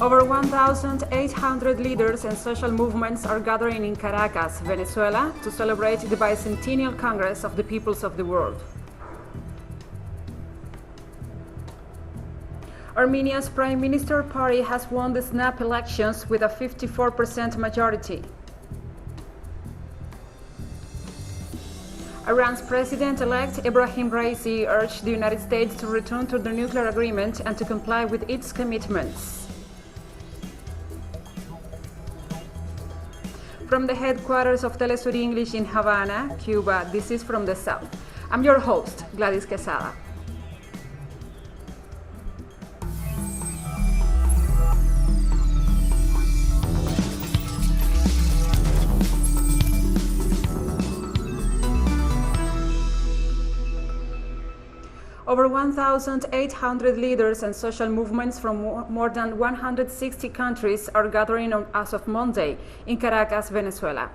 Over 1,800 leaders and social movements are gathering in Caracas, Venezuela, to celebrate the Bicentennial Congress of the Peoples of the World. Armenia's Prime Minister party has won the snap elections with a 54% majority. Iran's president-elect Ebrahim Raisi urged the United States to return to the nuclear agreement and to comply with its commitments. From the headquarters of TeleSUR English in Havana, Cuba, this is From the South. I'm your host, Gladys Quesada. Over 1,800 leaders and social movements from more than 160 countries are gathering as of Monday in Caracas, Venezuela.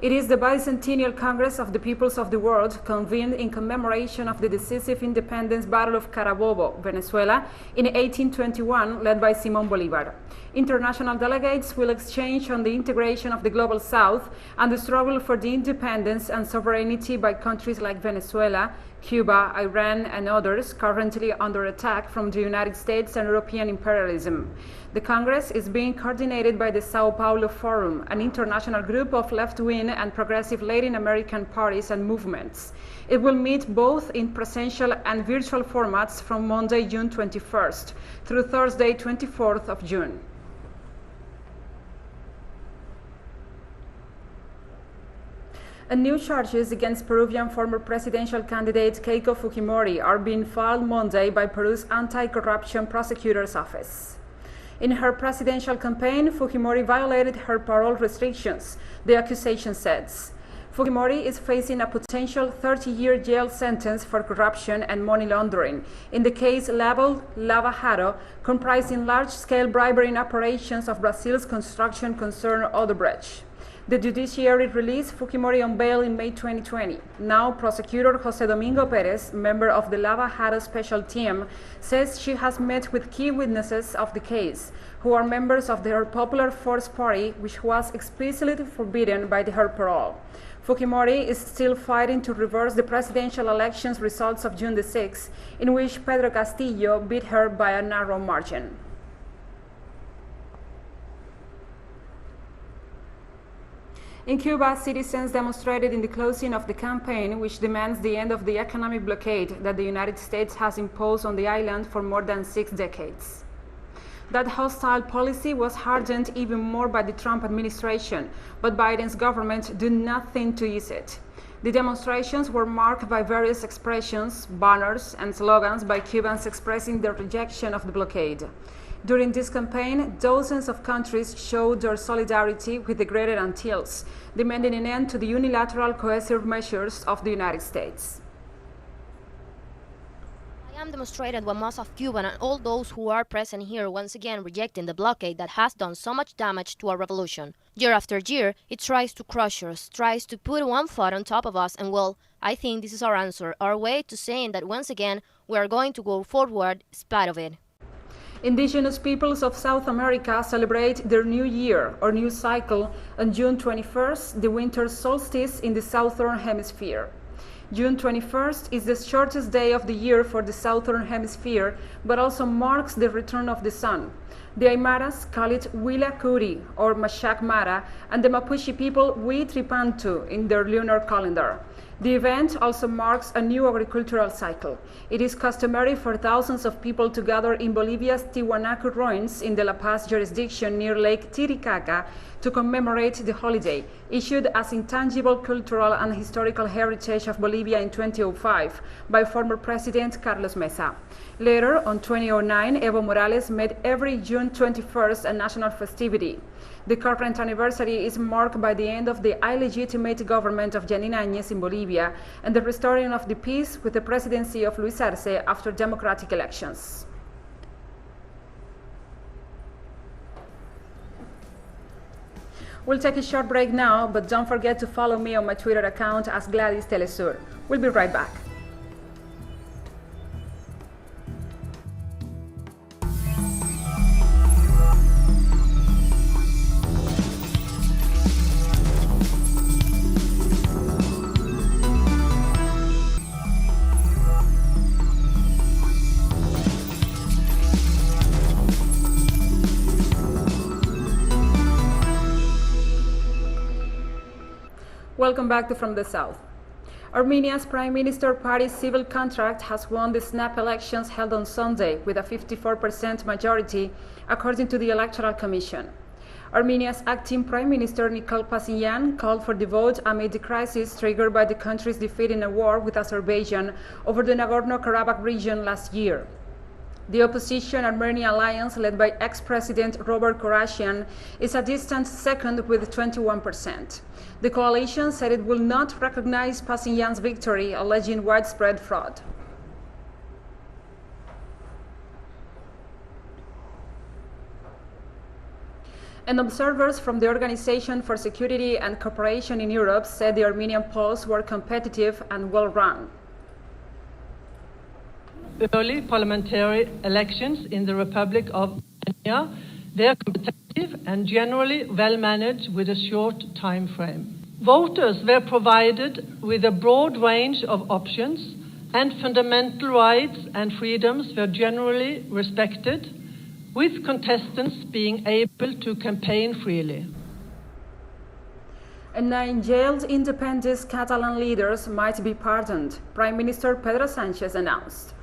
It is the Bicentennial Congress of the Peoples of the World, convened in commemoration of the decisive independence battle of Carabobo, Venezuela, in 1821, led by Simón Bolívar. International delegates will exchange on the integration of the Global South and the struggle for the independence and sovereignty by countries like Venezuela, Cuba, Iran, and others currently under attack from the United States and European imperialism. The Congress is being coordinated by the Sao Paulo Forum, an international group of left-wing and progressive Latin American parties and movements. It will meet both in presential and virtual formats from Monday, June 21st through Thursday, 24th of June. And new charges against Peruvian former presidential candidate Keiko Fujimori are being filed Monday by Peru's Anti-Corruption Prosecutor's Office. In her presidential campaign, Fujimori violated her parole restrictions, the accusation says. Fujimori is facing a potential 30-year jail sentence for corruption and money laundering in the case labeled Lava Jato, comprising large-scale bribery operations of Brazil's construction concern Odebrecht. The judiciary released Fujimori on bail in May 2020. Now, prosecutor José Domingo Pérez, member of the Lava Jato special team, says she has met with key witnesses of the case, who are members of the Popular Force Party, which was explicitly forbidden by her parole. Fujimori is still fighting to reverse the presidential elections results of June the 6th, in which Pedro Castillo beat her by a narrow margin. In Cuba, citizens demonstrated in the closing of the campaign, which demands the end of the economic blockade that the United States has imposed on the island for more than 6 decades. That hostile policy was hardened even more by the Trump administration, but Biden's government did nothing to ease it. The demonstrations were marked by various expressions, banners, and slogans by Cubans expressing their rejection of the blockade. During this campaign, dozens of countries showed their solidarity with the Greater Antilles, demanding an end to the unilateral coercive measures of the United States. I am demonstrated by most of Cuban and all those who are present here once again rejecting the blockade that has done so much damage to our revolution. Year after year, it tries to crush us, tries to put one foot on top of us, and well, I think this is our answer, our way to saying that once again we are going to go forward in spite of it. Indigenous peoples of South America celebrate their new year or new cycle on June 21st, the winter solstice in the southern hemisphere. June 21st is the shortest day of the year for the southern hemisphere, but also marks the return of the sun. The Aymaras call it Huila Curi or Mashak Mara, and the Mapuche people Huitripantu in their lunar calendar. The event also marks a new agricultural cycle. It is customary for thousands of people to gather in Bolivia's Tiwanaku ruins in the La Paz jurisdiction near Lake Titicaca to commemorate the holiday, issued as intangible cultural and historical heritage of Bolivia in 2005 by former President Carlos Mesa. Later, on 2009, Evo Morales made every June 21st a national festivity. The current anniversary is marked by the end of the illegitimate government of Yanine Áñez in Bolivia and the restoring of the peace with the presidency of Luis Arce after democratic elections. We'll take a short break now, but don't forget to follow me on my Twitter account as Gladys TeleSUR. We'll be right back. Welcome back to From the South. Armenia's Prime Minister Party's civil contract has won the snap elections held on Sunday with a 54% majority, according to the Electoral Commission. Armenia's acting Prime Minister Nikol Pashinyan called for the vote amid the crisis triggered by the country's defeat in a war with Azerbaijan over the Nagorno-Karabakh region last year. The opposition Armenia alliance, led by ex-president Robert Korashian, is a distant second with 21%. The coalition said it will not recognize Pashinyan's victory, alleging widespread fraud. And observers from the Organization for Security and Cooperation in Europe said the Armenian polls were competitive and well-run. Early parliamentary elections in the Republic of Armenia, they are competitive and generally well managed with a short time frame. Voters were provided with a broad range of options, and fundamental rights and freedoms were generally respected, with contestants being able to campaign freely. And 9 jailed independent Catalan leaders might be pardoned, Prime Minister Pedro Sánchez announced.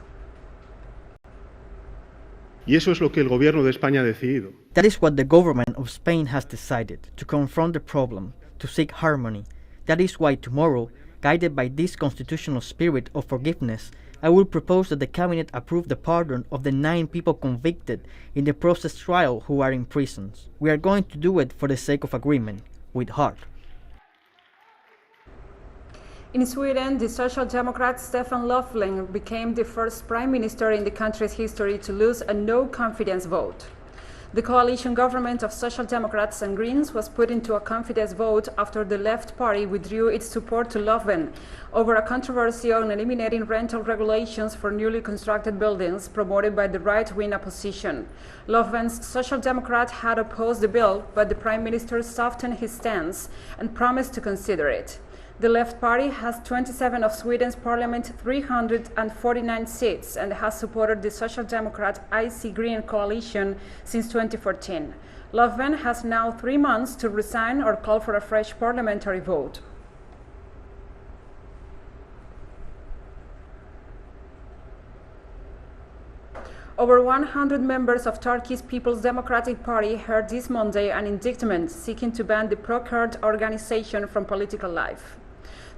Y eso es lo que el gobierno de España ha decidido. That is what the government of Spain has decided, to confront the problem, to seek harmony. That is why tomorrow, guided by this constitutional spirit of forgiveness, I will propose that the cabinet approve the pardon of the 9 people convicted in the process trial who are in prisons. We are going to do it for the sake of agreement, with heart. In Sweden, the Social Democrat Stefan Löfven became the first prime minister in the country's history to lose a no-confidence vote. The coalition government of Social Democrats and Greens was put into a confidence vote after the Left Party withdrew its support to Löfven over a controversy on eliminating rental regulations for newly constructed buildings promoted by the right-wing opposition. Löfven's Social Democrat had opposed the bill, but the prime minister softened his stance and promised to consider it. The Left Party has 27 of Sweden's parliament 349 seats and has supported the Social Democrat IC Green coalition since 2014. Löfven has now 3 months to resign or call for a fresh parliamentary vote. Over 100 members of Turkey's People's Democratic Party heard this Monday an indictment seeking to ban the pro-Kurd organization from political life.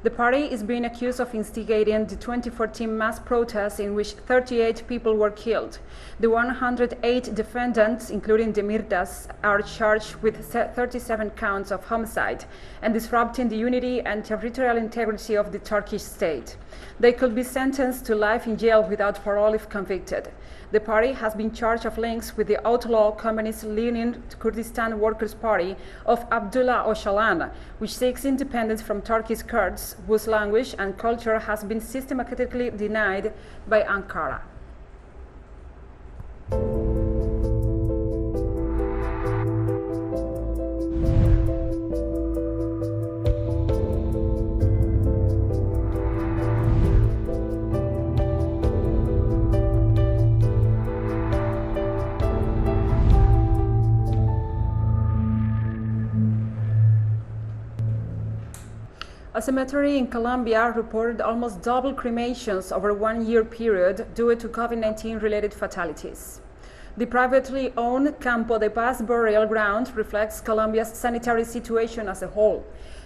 The party is being accused of instigating the 2014 mass protests in which 38 people were killed. The 108 defendants, including Demirtas, are charged with 37 counts of homicide and disrupting the unity and territorial integrity of the Turkish state. They could be sentenced to life in jail without parole if convicted. The party has been charged of links with the outlaw communist-leaning Kurdistan Workers' Party of Abdullah Öcalan, which seeks independence from Turkish Kurds, whose language and culture has been systematically denied by Ankara. A cemetery in Colombia reported almost double cremations over a 1-year period due to COVID-19 related fatalities. The privately owned Campo de Paz burial ground reflects Colombia's sanitary situation as a whole.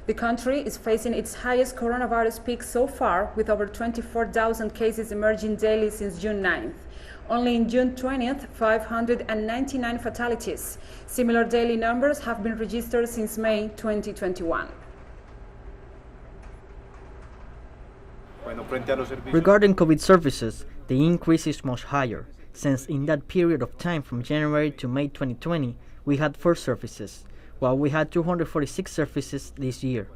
The country is facing its highest coronavirus peak so far, with over 24,000 cases emerging daily since June 9th. Only in June 20th, 599 fatalities. Similar daily numbers have been registered since May 2021. Regarding COVID services, the increase is much higher, since in that period of time from January to May 2020, we had 4 services, while we had 246 services this year.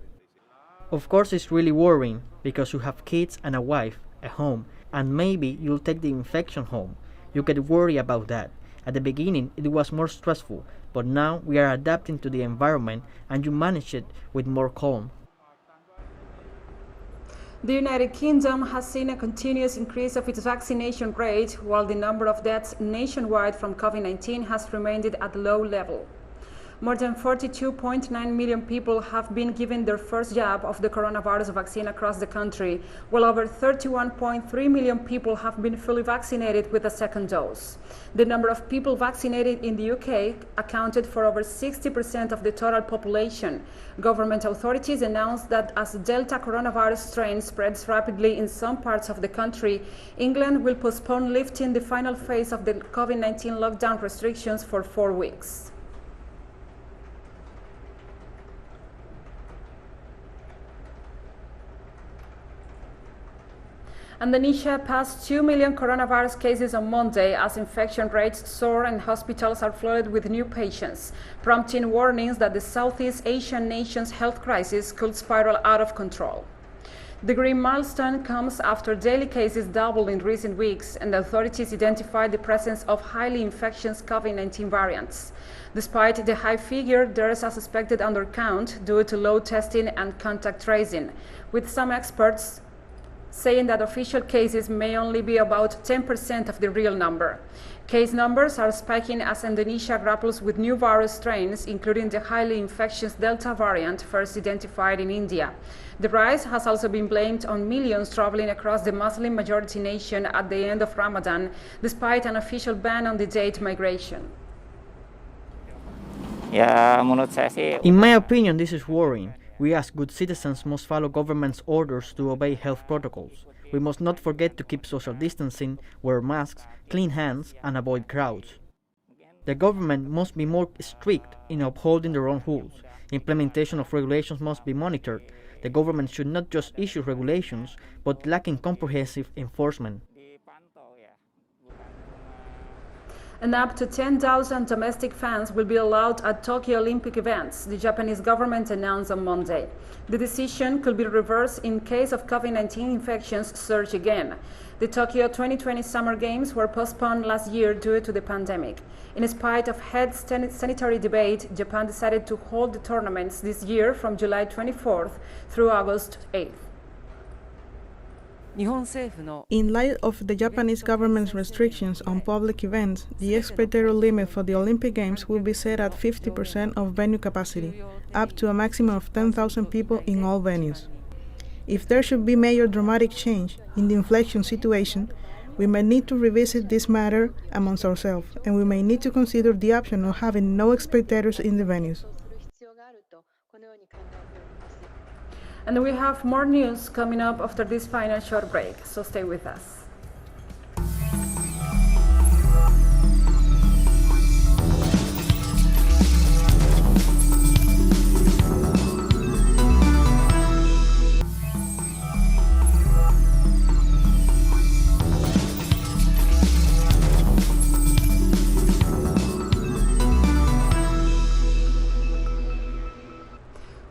Of course, it's really worrying, because you have kids and a wife, a home, and maybe you'll take the infection home. You get worried about that. At the beginning, it was more stressful, but now we are adapting to the environment and you manage it with more calm. The United Kingdom has seen a continuous increase of its vaccination rate, while the number of deaths nationwide from COVID-19 has remained at a low level. More than 42.9 million people have been given their first jab of the coronavirus vaccine across the country, while over 31.3 million people have been fully vaccinated with a second dose. The number of people vaccinated in the UK accounted for over 60% of the total population. Government authorities announced that as the Delta coronavirus strain spreads rapidly in some parts of the country, England will postpone lifting the final phase of the COVID-19 lockdown restrictions for 4 weeks. Indonesia passed 2 million coronavirus cases on Monday as infection rates soar and hospitals are flooded with new patients, prompting warnings that the Southeast Asian nation's health crisis could spiral out of control. The grim milestone comes after daily cases doubled in recent weeks and authorities identified the presence of highly infectious COVID-19 variants. Despite the high figure, there is a suspected undercount due to low testing and contact tracing, with some experts saying that official cases may only be about 10% of the real number. Case numbers are spiking as Indonesia grapples with new virus strains, including the highly infectious Delta variant first identified in India. The rise has also been blamed on millions traveling across the Muslim-majority nation at the end of Ramadan, despite an official ban on the date migration. In my opinion, this is worrying. We as good citizens must follow government's orders to obey health protocols. We must not forget to keep social distancing, wear masks, clean hands, and avoid crowds. The government must be more strict in upholding their own rules. Implementation of regulations must be monitored. The government should not just issue regulations, but lacking comprehensive enforcement. And up to 10,000 domestic fans will be allowed at Tokyo Olympic events, the Japanese government announced on Monday. The decision could be reversed in case of COVID-19 infections surge again. The Tokyo 2020 Summer Games were postponed last year due to the pandemic. In spite of head sanitary debate, Japan decided to hold the tournaments this year from July 24th through August 8th. In light of the Japanese government's restrictions on public events, the spectator limit for the Olympic Games will be set at 50% of venue capacity, up to a maximum of 10,000 people in all venues. If there should be major dramatic change in the inflation situation, we may need to revisit this matter amongst ourselves, and we may need to consider the option of having no spectators in the venues. And we have more news coming up after this final short break, so stay with us.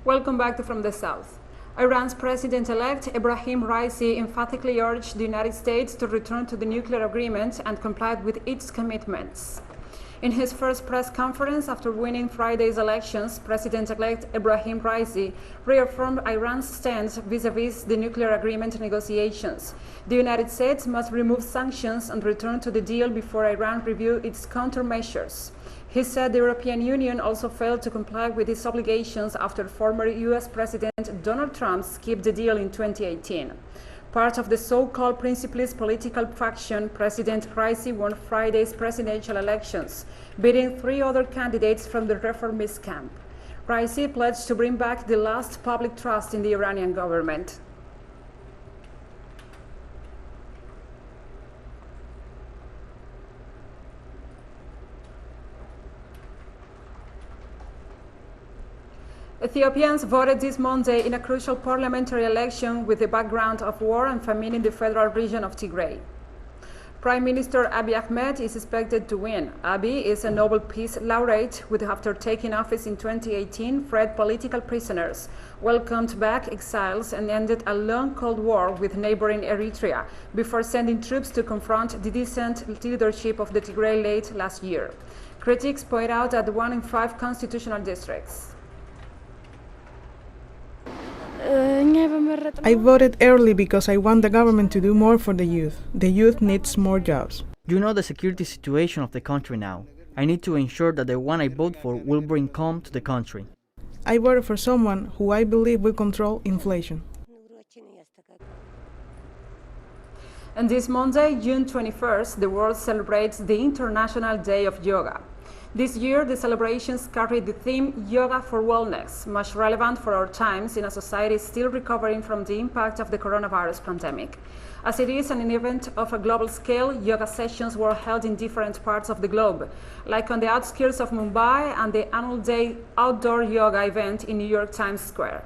Welcome back to From the South. Iran's president-elect Ebrahim Raisi emphatically urged the United States to return to the nuclear agreement and comply with its commitments. In his first press conference after winning Friday's elections, President-elect Ebrahim Raisi reaffirmed Iran's stance vis-à-vis the nuclear agreement negotiations. The United States must remove sanctions and return to the deal before Iran reviews its countermeasures. He said the European Union also failed to comply with its obligations after former U.S. President Donald Trump skipped the deal in 2018. Part of the so-called principlist political faction, President Raisi won Friday's presidential elections, beating 3 other candidates from the reformist camp. Raisi pledged to bring back the last public trust in the Iranian government. Ethiopians voted this Monday in a crucial parliamentary election with the background of war and famine in the federal region of Tigray. Prime Minister Abiy Ahmed is expected to win. Abiy is a Nobel Peace Laureate who, after taking office in 2018, freed political prisoners, welcomed back exiles, and ended a long Cold War with neighboring Eritrea before sending troops to confront the dissident leadership of the Tigray late last year. Critics point out that 1 in 5 constitutional districts. I voted early because I want the government to do more for the youth. The youth needs more jobs. You know the security situation of the country now. I need to ensure that the one I vote for will bring calm to the country. I voted for someone who I believe will control inflation. And this Monday, June 21st, the world celebrates the International Day of Yoga. This year, the celebrations carry the theme Yoga for Wellness, much relevant for our times in a society still recovering from the impact of the coronavirus pandemic. As it is an event of a global scale, yoga sessions were held in different parts of the globe, like on the outskirts of Mumbai and the annual day outdoor yoga event in New York Times Square.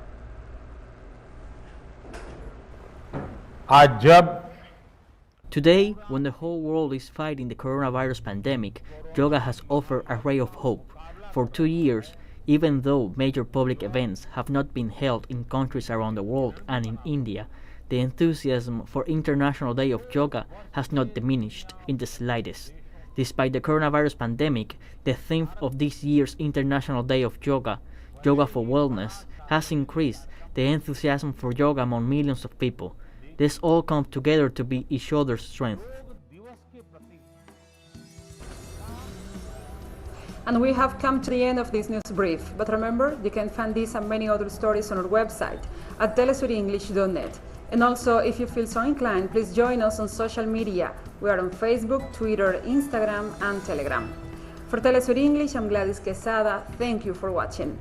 Today, when the whole world is fighting the coronavirus pandemic, yoga has offered a ray of hope. For 2 years, even though major public events have not been held in countries around the world and in India, the enthusiasm for International Day of Yoga has not diminished in the slightest. Despite the coronavirus pandemic, the theme of this year's International Day of Yoga, Yoga for Wellness, has increased the enthusiasm for yoga among millions of people. This all comes together to be each other's strength. And we have come to the end of this news brief, but remember, you can find this and many other stories on our website at telesurenglish.net. And also, if you feel so inclined, please join us on social media. We are on Facebook, Twitter, Instagram, and Telegram. For TeleSUR English, I'm Gladys Quesada. Thank you for watching.